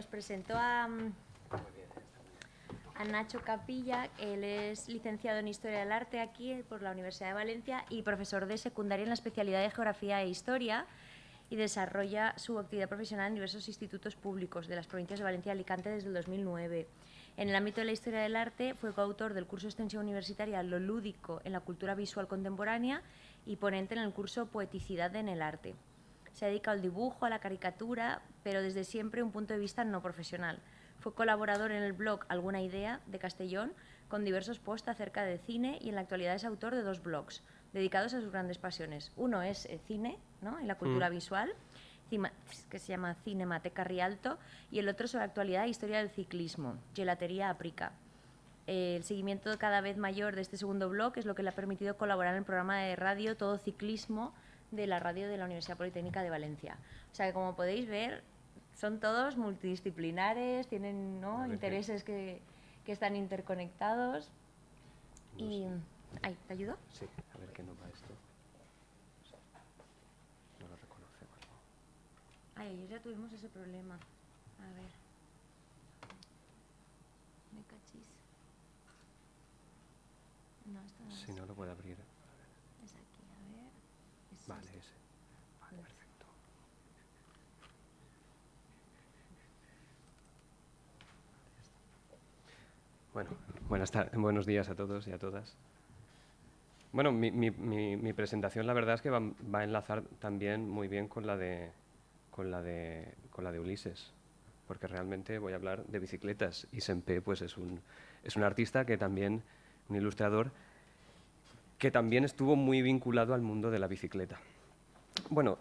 os presento a Nacho Capilla. Él es licenciado en Historia del Arte aquí por la Universidad de Valencia y profesor de secundaria en la especialidad de Geografía e Historia, y desarrolla su actividad profesional en diversos institutos públicos de las provincias de Valencia y Alicante desde el 2009. En el ámbito de la historia del arte fue coautor del curso de extensión universitaria Lo lúdico en la cultura visual contemporánea y ponente en el curso Poeticidad en el arte. Se ha dedicado al dibujo, a la caricatura, pero desde siempre un punto de vista no profesional. Fue colaborador en el blog Alguna Idea de Castellón, con diversos posts acerca de cine, y en la actualidad es autor de 2 blogs dedicados a sus grandes pasiones. Uno es cine, ¿no?, y la cultura visual, que se llama Cinemateca Rialto, y el otro sobre actualidad e historia del ciclismo, Gelatería Aprica. El seguimiento cada vez mayor de este segundo blog es lo que le ha permitido colaborar en el programa de radio Todo Ciclismo de la radio de la Universidad Politécnica de Valencia. O sea que, como podéis ver, son todos multidisciplinares, tienen, ¿no?, intereses que están interconectados. No y... ¿Ay, te ayudo? Sí, a ver qué nos va esto. No lo reconocemos, ¿no? Ay, ayer ya tuvimos ese problema. A ver. Me cachis. No, esto no es. Si no lo puede abrir. Es aquí, a ver. ¿Es vale, este? ese. Vale, perfecto. Bueno, buenos días a todos y a todas. Bueno, mi presentación, la verdad es que va a enlazar también muy bien con la de Ulises, porque realmente voy a hablar de bicicletas, y Sempe pues es un artista que también, un ilustrador, que también estuvo muy vinculado al mundo de la bicicleta. Bueno,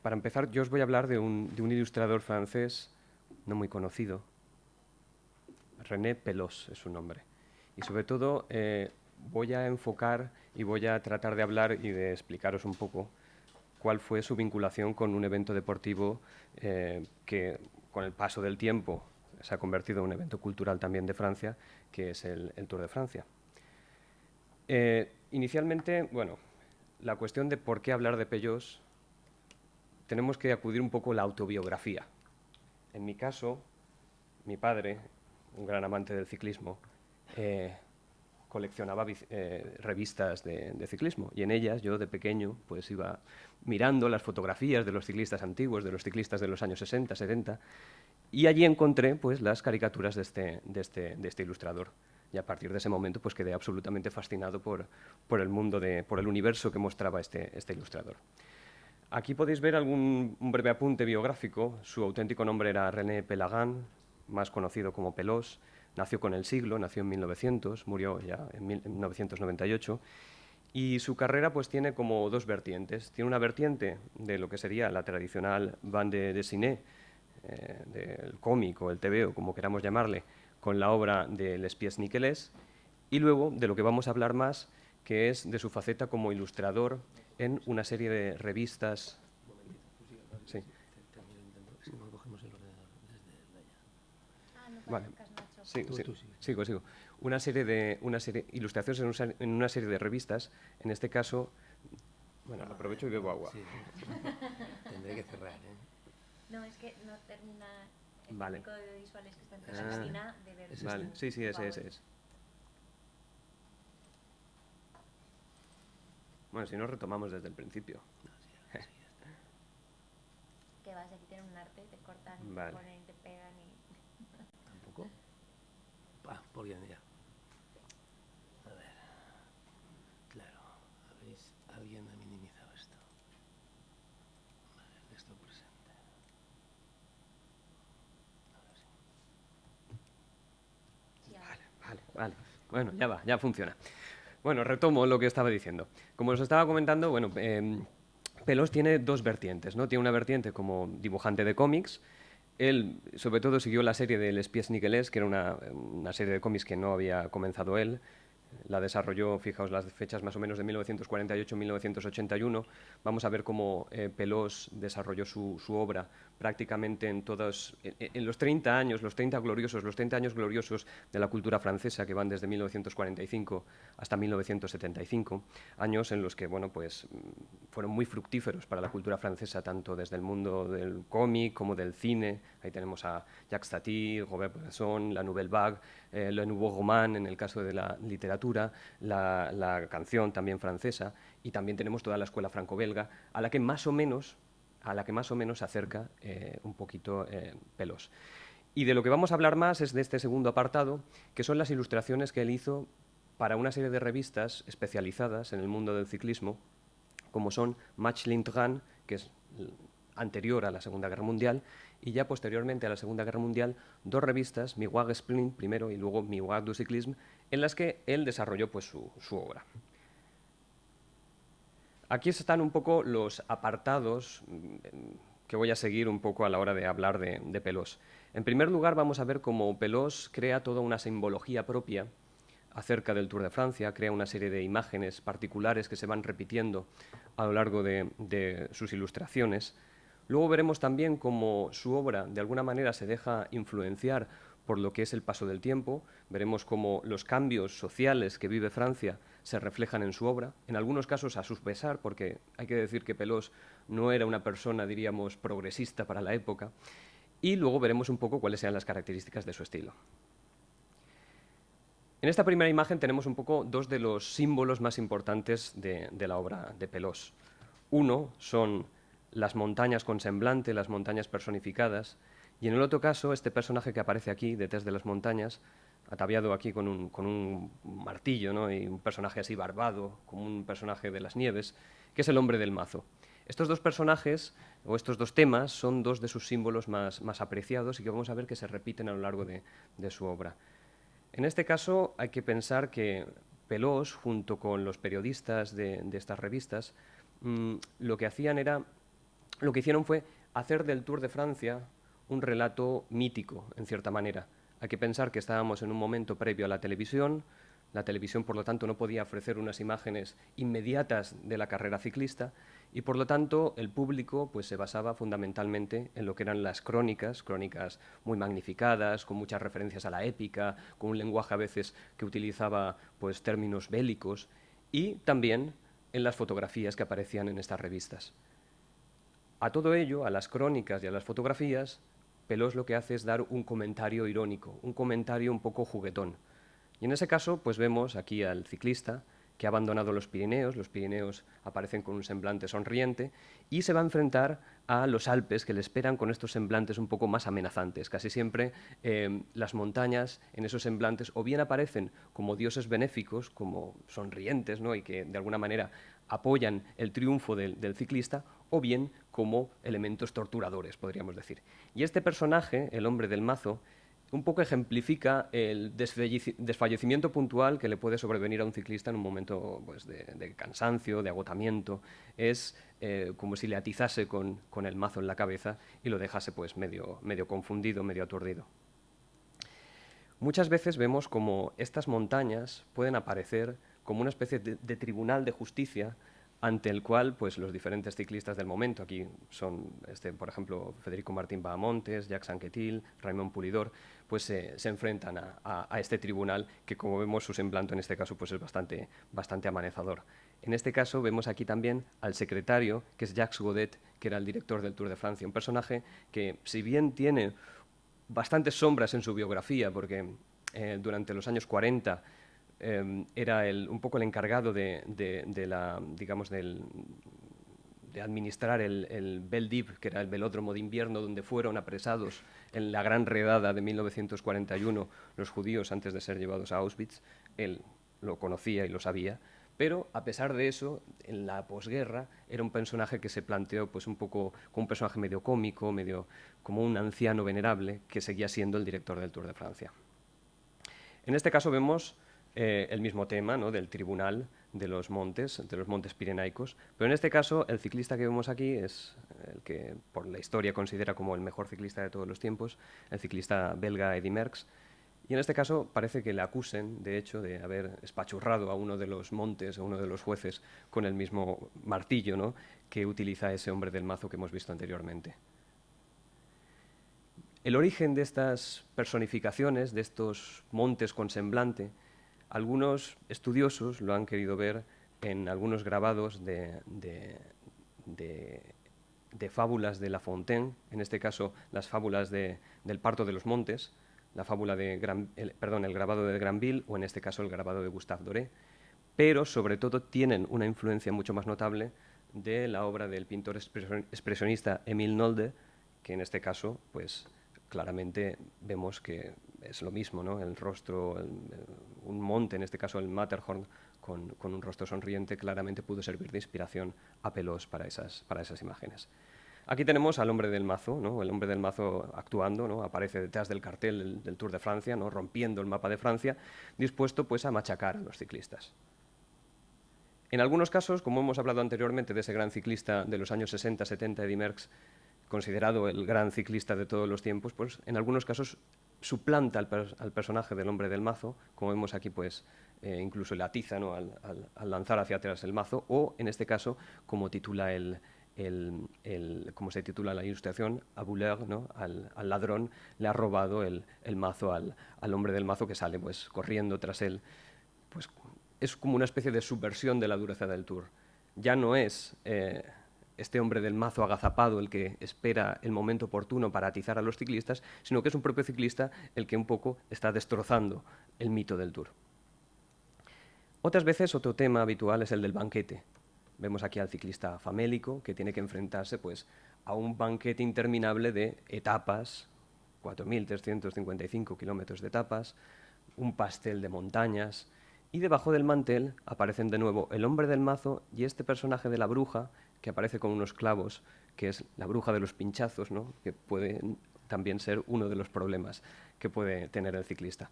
para empezar, yo os voy a hablar de un ilustrador francés no muy conocido. René Pelós es su nombre. Y sobre todo voy a enfocar y voy a tratar de hablar y de explicaros un poco cuál fue su vinculación con un evento deportivo que con el paso del tiempo se ha convertido en un evento cultural también de Francia, que es el Tour de Francia. Inicialmente, bueno, la cuestión de por qué hablar de Pelós, tenemos que acudir un poco a la autobiografía. En mi caso, mi padre, un gran amante del ciclismo, coleccionaba revistas de ciclismo, y en ellas yo de pequeño pues iba mirando las fotografías de los ciclistas antiguos, de los ciclistas de los años 60, 70, y allí encontré pues las caricaturas de este ilustrador. Y a partir de ese momento pues quedé absolutamente fascinado por el mundo, por el universo que mostraba este ilustrador. Aquí podéis ver un breve apunte biográfico. Su auténtico nombre era René Pelagán, más conocido como Pelós. Nació con el siglo, nació en 1900, murió ya en 1998. Y su carrera pues tiene como 2 vertientes. Tiene una vertiente de lo que sería la tradicional bande dessinée, del cómic o el tebeo, como queramos llamarle, con la obra de Les Pieds Nickelés, y luego de lo que vamos a hablar más, que es de su faceta como ilustrador en una serie de revistas. Sí. No cogemos el ordenador desde allá. No, Vale. Nacho. Sí, Tú sigo. Una serie de ilustraciones en una serie de revistas. En este caso, bueno, aprovecho y bebo agua. Sí. Tendré que cerrar, ¿eh? No, es que no termina el Vale. técnico de visuales que está en casa Cristina de ver. ¿Es Vale, este? sí, ese es. Bueno, si no, retomamos desde el principio. Que vas, aquí tienen un arte, te cortan, Vale. te ponen, te pegan y... ¿Tampoco? Por ya. A ver. Claro. Alguien ha minimizado esto. Vale, esto presente. Ahora sí. Vale. Bueno, ya funciona. Bueno, retomo lo que estaba diciendo. Como os estaba comentando, bueno, Pelós tiene 2 vertientes, ¿no? Tiene una vertiente como dibujante de cómics. Él, sobre todo, siguió la serie de Les Pieds Nickelés, que era una serie de cómics que no había comenzado él. La desarrolló, fijaos las fechas más o menos de 1948-1981. Vamos a ver cómo Pelós desarrolló su obra prácticamente en los 30 años, los 30 años gloriosos de la cultura francesa, que van desde 1945 hasta 1975, años en los que bueno, pues, fueron muy fructíferos para la cultura francesa, tanto desde el mundo del cómic como del cine. Ahí tenemos a Jacques Tati, Robert-Bresson, la Nouvelle Vague, le Nouveau Roman en el caso de la literatura, la canción también francesa, y también tenemos toda la escuela franco-belga, a la que más o menos se acerca un poquito Pelós. Y de lo que vamos a hablar más es de este segundo apartado, que son las ilustraciones que él hizo para una serie de revistas especializadas en el mundo del ciclismo, como son Match Lintran, que es anterior a la Segunda Guerra Mundial, y ya posteriormente a la Segunda Guerra Mundial, dos revistas, Miroir Splint primero y luego Miroir du Cyclisme, en las que él desarrolló pues, su obra. Aquí están un poco los apartados que voy a seguir un poco a la hora de hablar de Pelós. En primer lugar, vamos a ver cómo Pelós crea toda una simbología propia acerca del Tour de Francia, crea una serie de imágenes particulares que se van repitiendo a lo largo de sus ilustraciones. Luego veremos también cómo su obra de alguna manera se deja influenciar por lo que es el paso del tiempo. Veremos cómo los cambios sociales que vive Francia se reflejan en su obra, en algunos casos a su pesar, porque hay que decir que Pelós no era una persona, diríamos, progresista para la época, y luego veremos un poco cuáles sean las características de su estilo. En esta primera imagen tenemos un poco dos de los símbolos más importantes de la obra de Pelós. Uno son las montañas con semblante, las montañas personificadas, y en el otro caso, este personaje que aparece aquí, detrás de las montañas, ataviado aquí con un martillo, ¿no? Y un personaje así barbado, como un personaje de las nieves, que es el hombre del mazo. Estos dos personajes, o estos dos temas, son dos de sus símbolos más apreciados y que vamos a ver que se repiten a lo largo de su obra. En este caso hay que pensar que Pelós, junto con los periodistas de estas revistas, lo que hicieron fue hacer del Tour de Francia un relato mítico, en cierta manera. Hay que pensar que estábamos en un momento previo a la televisión, por lo tanto, no podía ofrecer unas imágenes inmediatas de la carrera ciclista y, por lo tanto, el público pues, se basaba fundamentalmente en lo que eran las crónicas muy magnificadas, con muchas referencias a la épica, con un lenguaje a veces que utilizaba pues, términos bélicos, y también en las fotografías que aparecían en estas revistas. A todo ello, a las crónicas y a las fotografías, Pelós lo que hace es dar un comentario irónico, un comentario un poco juguetón. Y en ese caso, pues vemos aquí al ciclista que ha abandonado los Pirineos aparecen con un semblante sonriente, y se va a enfrentar a los Alpes que le esperan con estos semblantes un poco más amenazantes. Casi siempre las montañas en esos semblantes o bien aparecen como dioses benéficos, como sonrientes, ¿no? Y que de alguna manera apoyan el triunfo del ciclista, o bien como elementos torturadores, podríamos decir. Y este personaje, el hombre del mazo, un poco ejemplifica el desfallecimiento puntual que le puede sobrevenir a un ciclista en un momento pues, de cansancio, de agotamiento. Es como si le atizase con el mazo en la cabeza y lo dejase pues, medio confundido, medio aturdido. Muchas veces vemos como estas montañas pueden aparecer como una especie de tribunal de justicia ante el cual pues, los diferentes ciclistas del momento, aquí son, por ejemplo, Federico Martín Bahamontes, Jacques Anquetil, Raymond Poulidor, pues se enfrentan a este tribunal que, como vemos, su semblante en este caso pues, es bastante amenazador. En este caso vemos aquí también al secretario, que es Jacques Godet, que era el director del Tour de Francia, un personaje que, si bien tiene bastantes sombras en su biografía, porque durante los años 40 era un poco el encargado de administrar el Veldiv, que era el velódromo de invierno donde fueron apresados en la gran redada de 1941 los judíos antes de ser llevados a Auschwitz. Él lo conocía y lo sabía, pero a pesar de eso, en la posguerra era un personaje que se planteó pues, un poco como un personaje medio cómico, medio como un anciano venerable que seguía siendo el director del Tour de Francia. En este caso vemos el mismo tema, ¿no? Del tribunal de los montes pirenaicos, pero en este caso el ciclista que vemos aquí es el que por la historia considera como el mejor ciclista de todos los tiempos, el ciclista belga Eddy Merckx, Y en este caso parece que le acusen, de hecho, de haber espachurrado a uno de los montes, a uno de los jueces, con el mismo martillo, ¿no?, que utiliza ese hombre del mazo que hemos visto anteriormente. El origen de estas personificaciones, de estos montes con semblante, algunos estudiosos lo han querido ver en algunos grabados de fábulas de La Fontaine, en este caso las fábulas del Parto de los Montes, la fábula de el grabado de Granville, o en este caso el grabado de Gustave Doré, pero sobre todo tienen una influencia mucho más notable de la obra del pintor expresionista Émile Nolde, que en este caso, pues claramente vemos que es lo mismo, ¿no? El rostro, un monte, en este caso el Matterhorn, con un rostro sonriente, claramente pudo servir de inspiración a Pelós para esas imágenes. Aquí tenemos al hombre del mazo, ¿no? El hombre del mazo actuando, ¿no? Aparece detrás del cartel del Tour de Francia, ¿no?, rompiendo el mapa de Francia, dispuesto pues a machacar a los ciclistas. En algunos casos, como hemos hablado anteriormente de ese gran ciclista de los años 60-70, Eddy Merckx, considerado el gran ciclista de todos los tiempos, pues en algunos casos suplanta al personaje del hombre del mazo, como vemos aquí, pues incluso le atiza, ¿no?, al lanzar hacia atrás el mazo, o en este caso, como titula como se titula la ilustración, a voleur, ¿no?, al ladrón le ha robado el mazo al hombre del mazo, que sale pues corriendo tras él. Pues es como una especie de subversión de la dureza del Tour. Ya no es este hombre del mazo agazapado el que espera el momento oportuno para atizar a los ciclistas, sino que es un propio ciclista el que un poco está destrozando el mito del Tour. Otras veces otro tema habitual es el del banquete. Vemos aquí al ciclista famélico que tiene que enfrentarse pues a un banquete interminable de etapas, 4.355 kilómetros de etapas, un pastel de montañas, y debajo del mantel aparecen de nuevo el hombre del mazo y este personaje de la bruja, que aparece con unos clavos, que es la bruja de los pinchazos, ¿no?, que puede también ser uno de los problemas que puede tener el ciclista.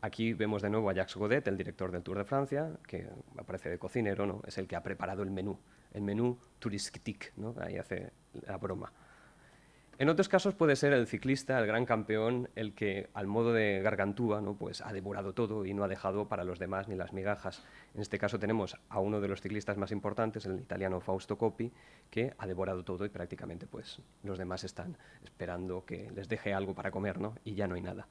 Aquí vemos de nuevo a Jacques Godet, el director del Tour de Francia, que aparece de cocinero, ¿no?, es el que ha preparado el menú touristique, ¿no?, ahí hace la broma. En otros casos puede ser el ciclista, el gran campeón, el que al modo de Gargantúa, ¿no?, pues ha devorado todo y no ha dejado para los demás ni las migajas. En este caso tenemos a uno de los ciclistas más importantes, el italiano Fausto Coppi, que ha devorado todo y prácticamente pues los demás están esperando que les deje algo para comer, ¿no?, y ya no hay nada.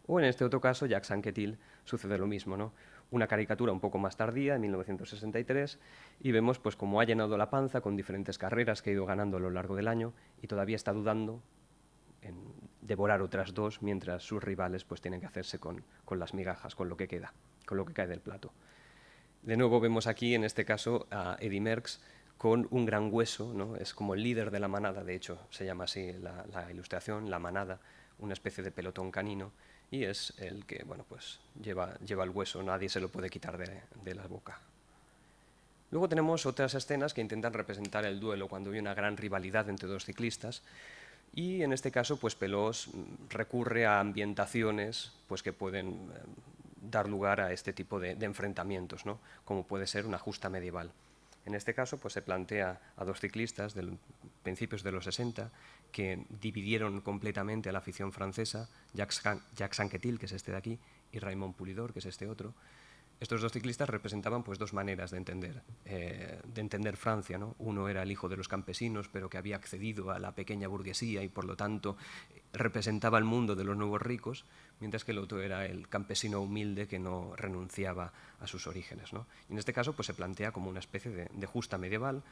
O en este otro caso, Jacques Anquetil, sucede lo mismo, ¿no?, una caricatura un poco más tardía, en 1963, y vemos pues cómo ha llenado la panza con diferentes carreras que ha ido ganando a lo largo del año y todavía está dudando en devorar otras dos, mientras sus rivales pues tienen que hacerse con las migajas, con lo que queda, con lo que cae del plato. De nuevo vemos aquí, en este caso, a Eddy Merckx con un gran hueso, ¿no?, es como el líder de la manada, de hecho se llama así la ilustración, la manada, una especie de pelotón canino, y es el que, bueno, pues lleva el hueso, nadie se lo puede quitar de la boca. Luego tenemos otras escenas que intentan representar el duelo cuando hay una gran rivalidad entre dos ciclistas, y en este caso pues Pelós recurre a ambientaciones pues que pueden dar lugar a este tipo de enfrentamientos, ¿no?, como puede ser una justa medieval. En este caso pues se plantea a dos ciclistas de principios de los 60 que dividieron completamente a la afición francesa, Jacques Anquetil, que es este de aquí, y Raymond Poulidor, que es este otro. Estos dos ciclistas representaban pues dos maneras de entender Francia, ¿no? Uno era el hijo de los campesinos, pero que había accedido a la pequeña burguesía y por lo tanto representaba el mundo de los nuevos ricos, mientras que el otro era el campesino humilde que no renunciaba a sus orígenes, ¿no? Y en este caso pues se plantea como una especie de justa medieval,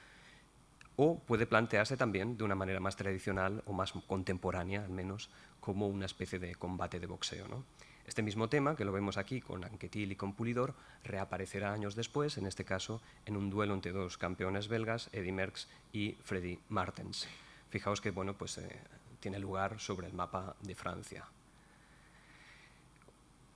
o puede plantearse también de una manera más tradicional o más contemporánea, al menos, como una especie de combate de boxeo, ¿no? Este mismo tema, que lo vemos aquí con Anquetil y con Poulidor, reaparecerá años después, en este caso en un duelo entre dos campeones belgas, Eddy Merckx y Freddy Martens. Fijaos que bueno, pues, tiene lugar sobre el mapa de Francia.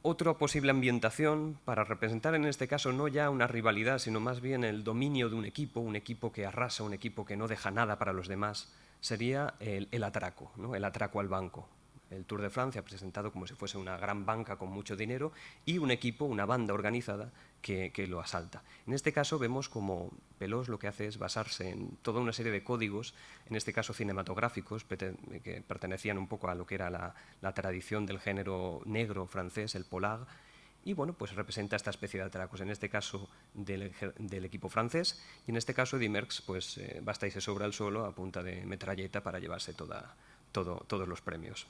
Otra posible ambientación para representar en este caso no ya una rivalidad, sino más bien el dominio de un equipo que arrasa, un equipo que no deja nada para los demás, sería el atraco, ¿no?, el atraco al banco. el Tour de Francia presentado como si fuese una gran banca con mucho dinero y un equipo, una banda organizada que lo asalta. En este caso vemos como Pelós lo que hace es basarse en toda una serie de códigos, en este caso cinematográficos, que pertenecían un poco a lo que era la tradición del género negro francés, el polar, y bueno, pues representa esta especie de atracos, en este caso del equipo francés, y en este caso Eddy Merckx pues basta y se sobra el suelo a punta de metralleta para llevarse todos los premios.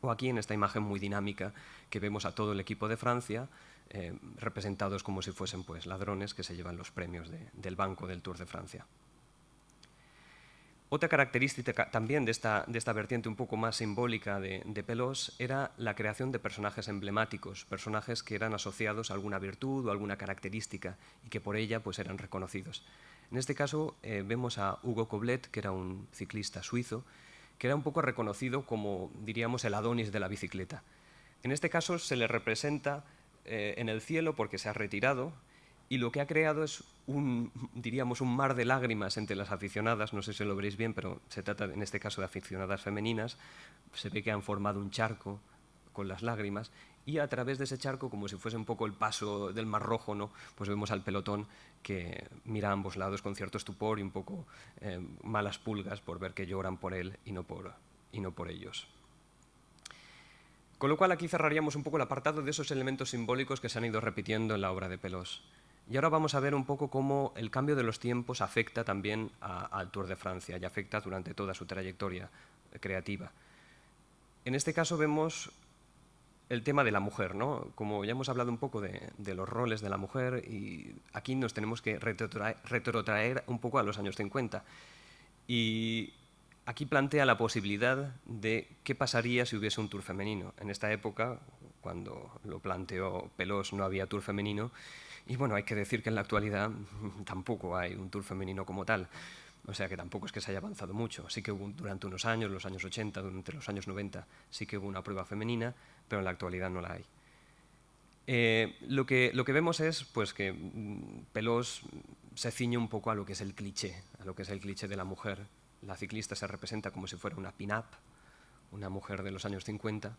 O aquí en esta imagen muy dinámica que vemos a todo el equipo de Francia representados como si fuesen pues ladrones que se llevan los premios del banco del Tour de Francia. Otra característica también de esta vertiente un poco más simbólica de Pelós era la creación de personajes emblemáticos, personajes que eran asociados a alguna virtud o alguna característica y que por ella pues eran reconocidos. En este caso vemos a Hugo Coblet, que era un ciclista suizo, que era un poco reconocido como, diríamos, el Adonis de la bicicleta. En este caso se le representa en el cielo porque se ha retirado y lo que ha creado es diríamos, un mar de lágrimas entre las aficionadas, no sé si lo veréis bien, pero se trata en este caso de aficionadas femeninas, se ve que han formado un charco con las lágrimas y a través de ese charco, como si fuese un poco el paso del Mar Rojo, ¿no? Pues vemos al pelotón que mira a ambos lados con cierto estupor y un poco malas pulgas por ver que lloran por él y no por ellos. Con lo cual aquí cerraríamos un poco el apartado de esos elementos simbólicos que se han ido repitiendo en la obra de Pelós. Y ahora vamos a ver un poco cómo el cambio de los tiempos afecta también al Tour de Francia y afecta durante toda su trayectoria creativa. En este caso vemos el tema de la mujer, ¿no? Como ya hemos hablado un poco de los roles de la mujer, y aquí nos tenemos que retrotraer un poco a los años 50. Y aquí plantea la posibilidad de qué pasaría si hubiese un Tour femenino. En esta época, cuando lo planteó Pelós, no había Tour femenino, y bueno, hay que decir que en la actualidad tampoco hay un Tour femenino como tal. O sea que tampoco es que se haya avanzado mucho. Sí que hubo durante unos años, los años 80, durante los años 90, sí que hubo una prueba femenina, pero en la actualidad no la hay. Lo que vemos es pues, que Pelós se ciñe un poco a lo que es el cliché, de la mujer. La ciclista se representa como si fuera una pin-up, una mujer de los años 50,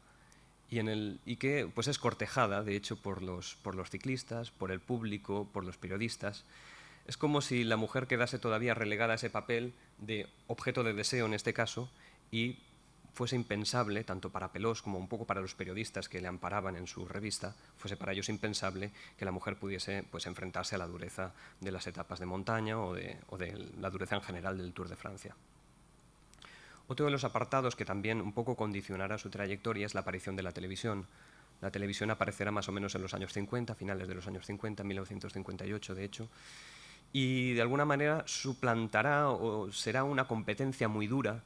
y que pues, es cortejada, de hecho, por los ciclistas, por el público, por los periodistas. Es como si la mujer quedase todavía relegada a ese papel de objeto de deseo en este caso y fuese impensable, tanto para Pelós como un poco para los periodistas que le amparaban en su revista, fuese para ellos impensable que la mujer pudiese pues, enfrentarse a la dureza de las etapas de montaña o de la dureza en general del Tour de Francia. Otro de los apartados que también un poco condicionará su trayectoria es la aparición de la televisión. La televisión aparecerá más o menos en los años 50, finales de los años 50, 1958 de hecho, y de alguna manera suplantará o será una competencia muy dura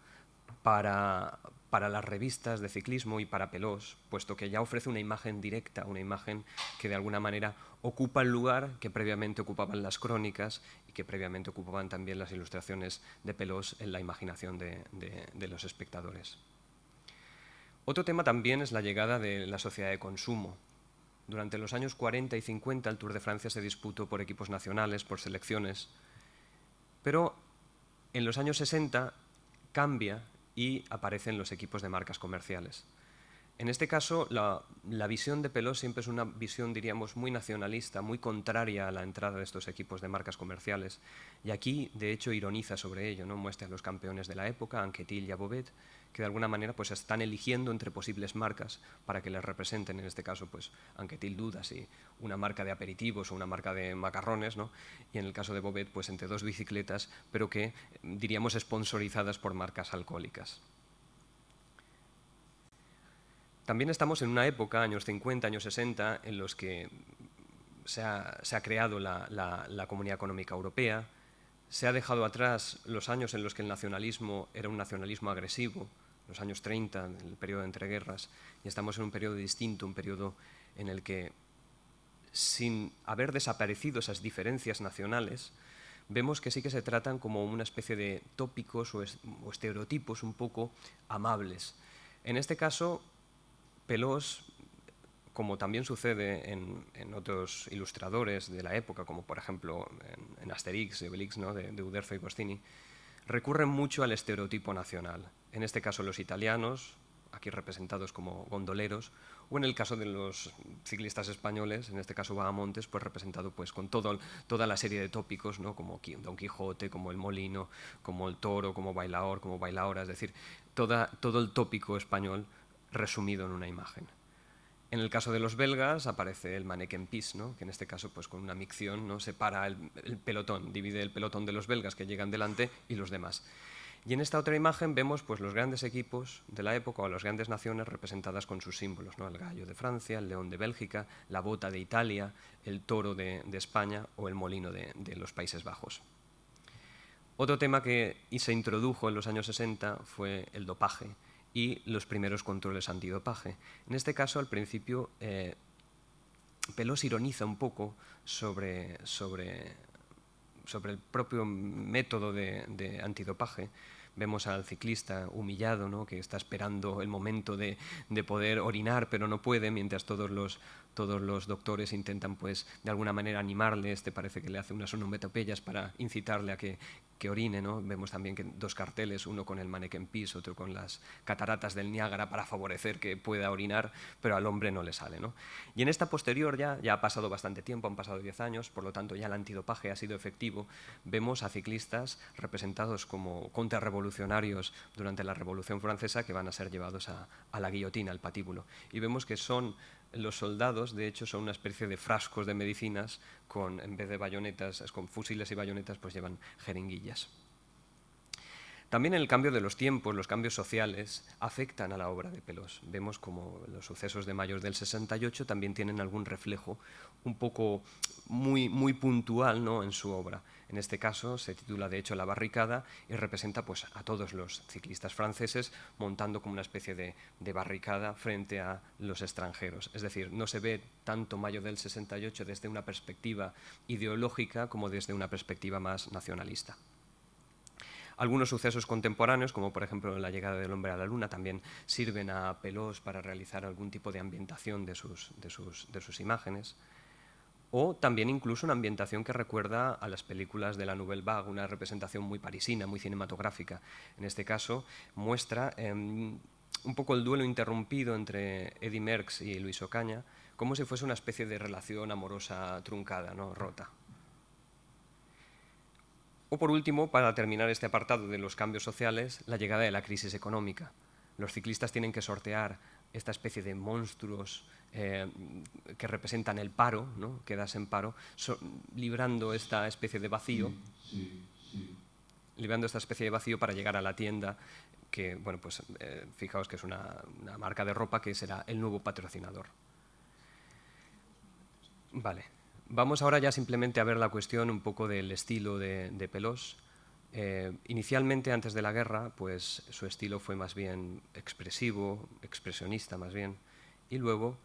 para las revistas de ciclismo y para Pelós, puesto que ya ofrece una imagen directa, una imagen que de alguna manera ocupa el lugar que previamente ocupaban las crónicas y que previamente ocupaban también las ilustraciones de Pelós en la imaginación de los espectadores. Otro tema también es la llegada de la sociedad de consumo. Durante los años 40 y 50 el Tour de Francia se disputó por equipos nacionales, por selecciones, pero en los años 60 cambia y aparecen los equipos de marcas comerciales. En este caso, la visión de Pelós siempre es una visión, diríamos, muy nacionalista, muy contraria a la entrada de estos equipos de marcas comerciales. Y aquí, de hecho, ironiza sobre ello, ¿no? Muestra a los campeones de la época, Anquetil y Bobet, que de alguna manera pues, están eligiendo entre posibles marcas para que les representen. En este caso, pues, Anquetil duda si una marca de aperitivos o una marca de macarrones, ¿no? Y en el caso de Bobet, pues, entre dos bicicletas, pero que, diríamos, sponsorizadas por marcas alcohólicas. También estamos en una época, años 50, años 60, en los que se ha creado la Comunidad Económica Europea, se ha dejado atrás los años en los que el nacionalismo era un nacionalismo agresivo, los años 30, el periodo de entreguerras, y estamos en un periodo distinto, un periodo en el que, sin haber desaparecido esas diferencias nacionales, vemos que sí que se tratan como una especie de tópicos o estereotipos un poco amables. En este caso, Pelós, como también sucede en otros ilustradores de la época, como por ejemplo en Asterix y Obelix, ¿no? de Uderzo y Goscinny, recurren mucho al estereotipo nacional. En este caso los italianos, aquí representados como gondoleros, o en el caso de los ciclistas españoles, en este caso Vagamontes, pues representado pues con toda la serie de tópicos, ¿no? Como Don Quijote, como el molino, como el toro, como bailaor, como bailaora, es decir, todo el tópico español resumido en una imagen. En el caso de los belgas aparece el mannequin piece, ¿no? Que en este caso, pues con una micción, ¿no? Separa el pelotón, divide el pelotón de los belgas que llegan delante y los demás. Y en esta otra imagen vemos pues, los grandes equipos de la época o las grandes naciones representadas con sus símbolos, ¿no? El gallo de Francia, el león de Bélgica, la bota de Italia, el toro de España o el molino de los Países Bajos. Otro tema que se introdujo en los años 60 fue el dopaje y los primeros controles antidopaje. En este caso, al principio, Pelós ironiza un poco sobre el propio método de antidopaje. Vemos al ciclista humillado, ¿no? Que está esperando el momento de poder orinar, pero no puede, mientras todos los doctores intentan, pues, de alguna manera animarle. Parece que le hace unas onomatopeyas para incitarle a que orine, ¿no? Vemos también que dos carteles, uno con el mannequin piece, otro con las cataratas del Niágara para favorecer que pueda orinar, pero al hombre no le sale, ¿no? Y en esta posterior ya ha pasado bastante tiempo, han pasado 10 años, por lo tanto ya el antidopaje ha sido efectivo. Vemos a ciclistas representados como contrarrevolucionarios durante la Revolución Francesa que van a ser llevados a la guillotina, al patíbulo. Y vemos que los soldados, de hecho, son una especie de frascos de medicinas en vez de bayonetas, con fusiles y bayonetas, pues llevan jeringuillas. También el cambio de los tiempos, los cambios sociales, afectan a la obra de Pelós. Vemos como los sucesos de mayo del 68 también tienen algún reflejo un poco muy puntual, ¿no? En su obra. En este caso se titula de hecho La barricada y representa pues, a todos los ciclistas franceses montando como una especie de barricada frente a los extranjeros. Es decir, no se ve tanto mayo del 68 desde una perspectiva ideológica como desde una perspectiva más nacionalista. Algunos sucesos contemporáneos, como por ejemplo la llegada del hombre a la luna, también sirven a Pelós para realizar algún tipo de ambientación de sus imágenes. O también incluso una ambientación que recuerda a las películas de la Nouvelle Vague, una representación muy parisina, muy cinematográfica. En este caso muestra un poco el duelo interrumpido entre Eddy Merckx y Luis Ocaña, como si fuese una especie de relación amorosa truncada, ¿no? Rota. O por último, para terminar este apartado de los cambios sociales, la llegada de la crisis económica. Los ciclistas tienen que sortear esta especie de monstruos que representan el paro, ¿no? Quedas en paro, librando esta especie de vacío, librando esta especie de vacío para llegar a la tienda, que, bueno, pues fijaos que es una marca de ropa que será el nuevo patrocinador. Vale. Vamos ahora ya simplemente a ver la cuestión un poco del estilo de Pelós. Inicialmente, antes de la guerra, pues su estilo fue más bien expresivo, expresionista más bien, y luego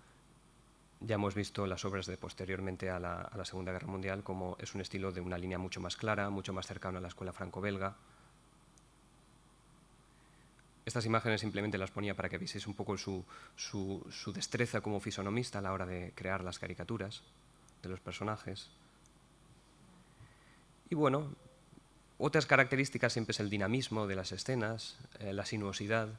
ya hemos visto las obras de posteriormente a la Segunda Guerra Mundial, como es un estilo de una línea mucho más clara, mucho más cercano a la escuela franco-belga. Estas imágenes simplemente las ponía para que vieseis un poco su destreza como fisonomista a la hora de crear las caricaturas de los personajes. Y bueno, otras características siempre es el dinamismo de las escenas, la sinuosidad.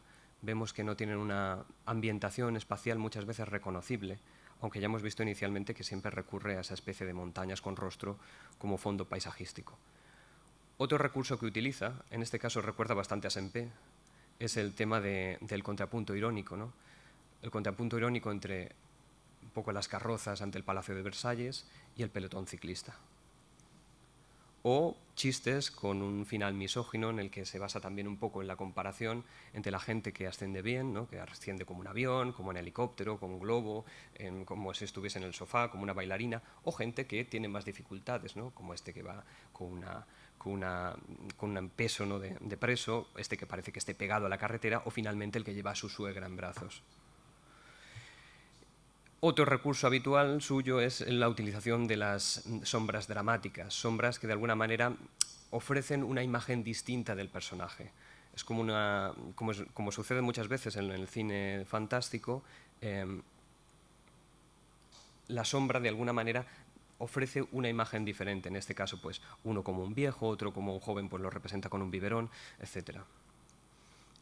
Vemos que no tienen una ambientación espacial muchas veces reconocible, aunque ya hemos visto inicialmente que siempre recurre a esa especie de montañas con rostro como fondo paisajístico. Otro recurso que utiliza, en este caso recuerda bastante a Sempé, es el tema del contrapunto irónico, ¿no? El contrapunto irónico entre un poco las carrozas ante el Palacio de Versalles y el pelotón ciclista. O chistes con un final misógino en el que se basa también un poco en la comparación entre la gente que asciende bien, ¿no? Que asciende como un avión, como un helicóptero, como un globo, como si estuviese en el sofá, como una bailarina, o gente que tiene más dificultades, ¿no? Como este que va con un peso, ¿no? de preso, este que parece que esté pegado a la carretera, o finalmente el que lleva a su suegra en brazos. Otro recurso habitual suyo es la utilización de las sombras dramáticas, sombras que de alguna manera ofrecen una imagen distinta del personaje. Es como sucede muchas veces en el cine fantástico, la sombra de alguna manera ofrece una imagen diferente. En este caso, pues uno como un viejo, otro como un joven, pues lo representa con un biberón, etc.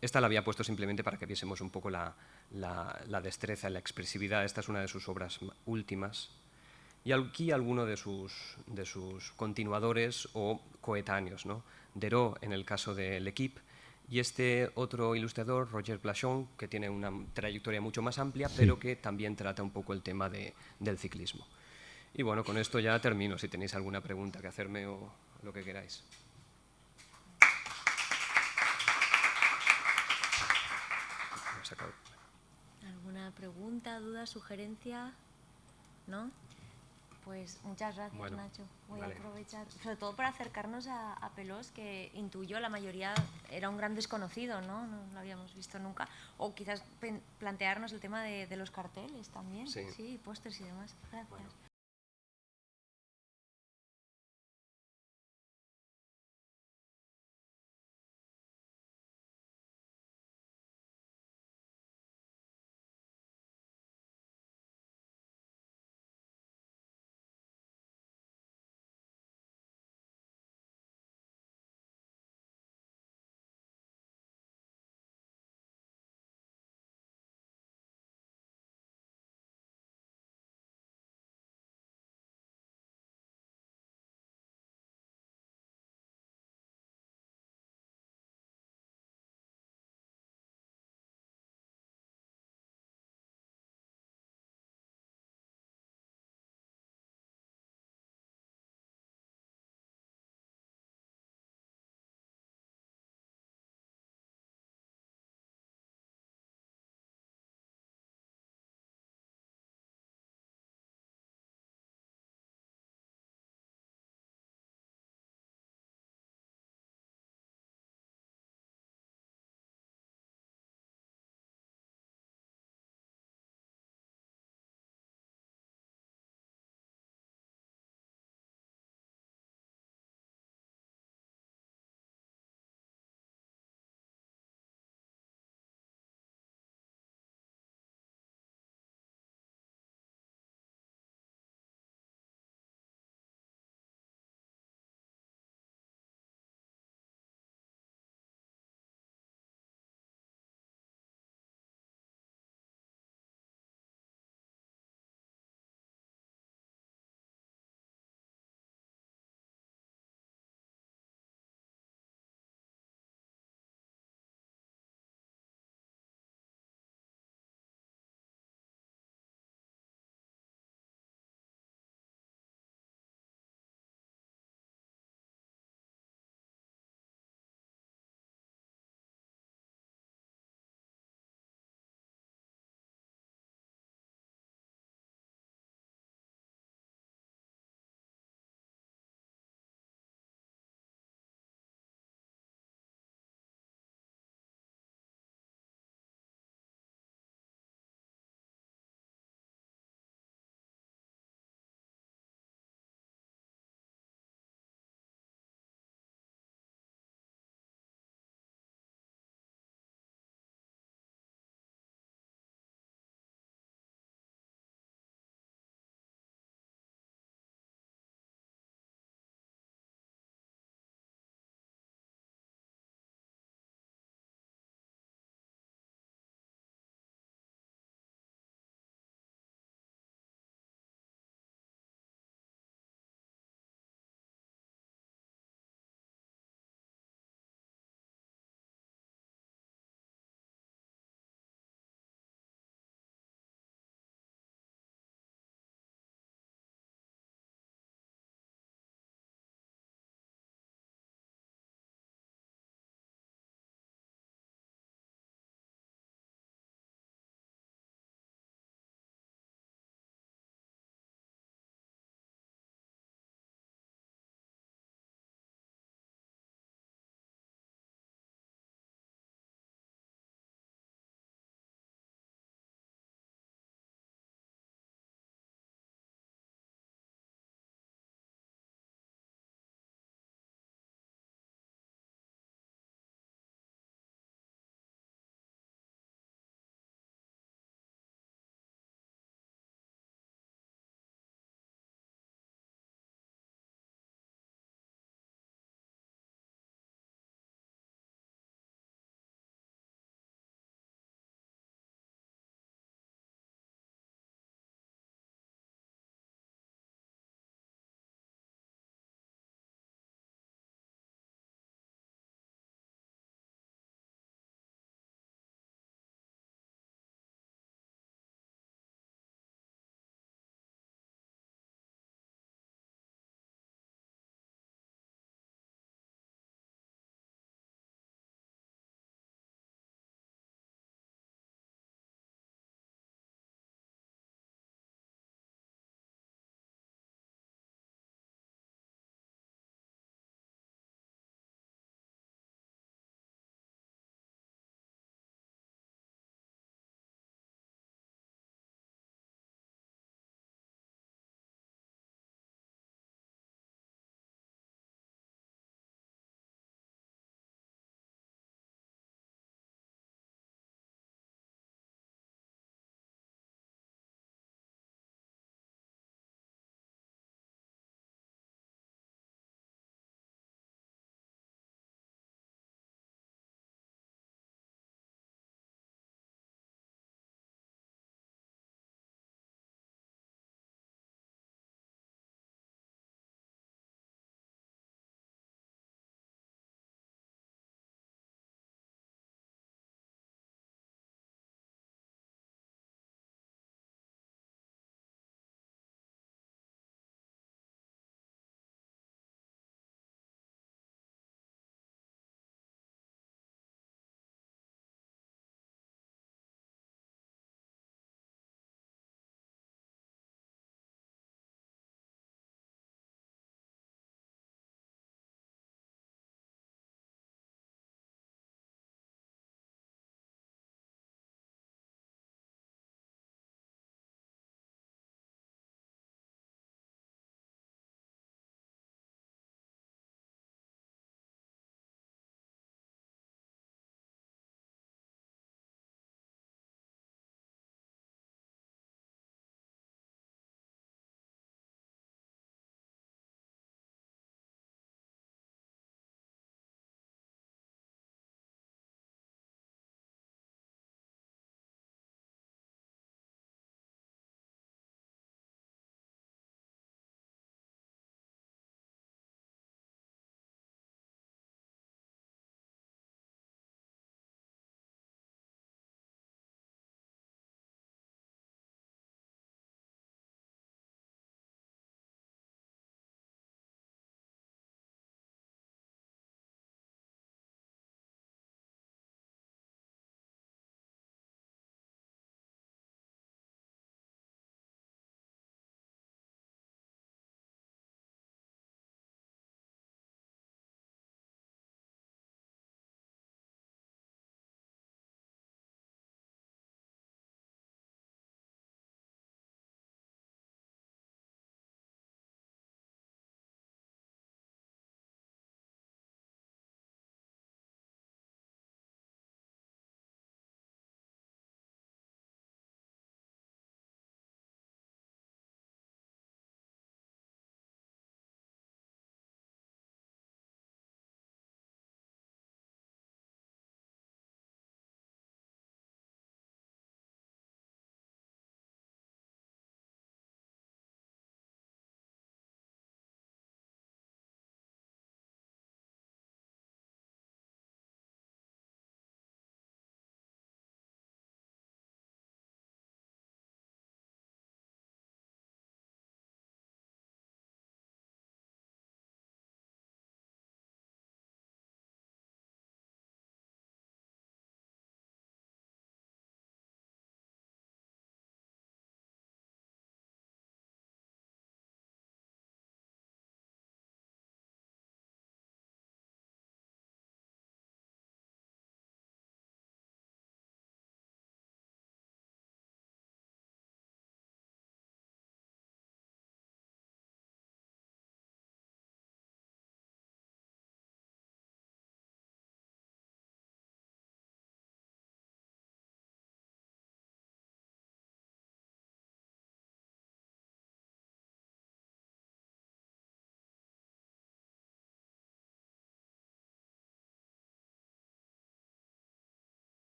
Esta la había puesto simplemente para que viésemos un poco la destreza, la expresividad. Esta es una de sus obras últimas. Y aquí alguno de sus continuadores o coetáneos, ¿no? Deró, en el caso de L'Équipe, y este otro ilustrador, Roger Blachon, que tiene una trayectoria mucho más amplia, pero que también trata un poco el tema del ciclismo. Y bueno, con esto ya termino, si tenéis alguna pregunta que hacerme o lo que queráis. ¿Alguna pregunta, duda, sugerencia? ¿No? Pues muchas gracias, bueno, Nacho. Voy vale. a aprovechar, sobre todo para acercarnos a Pelós, que intuyo la mayoría era un gran desconocido, ¿no? No lo habíamos visto nunca. O quizás plantearnos el tema de los carteles también. Sí. Sí, pósters y demás. Gracias. Bueno.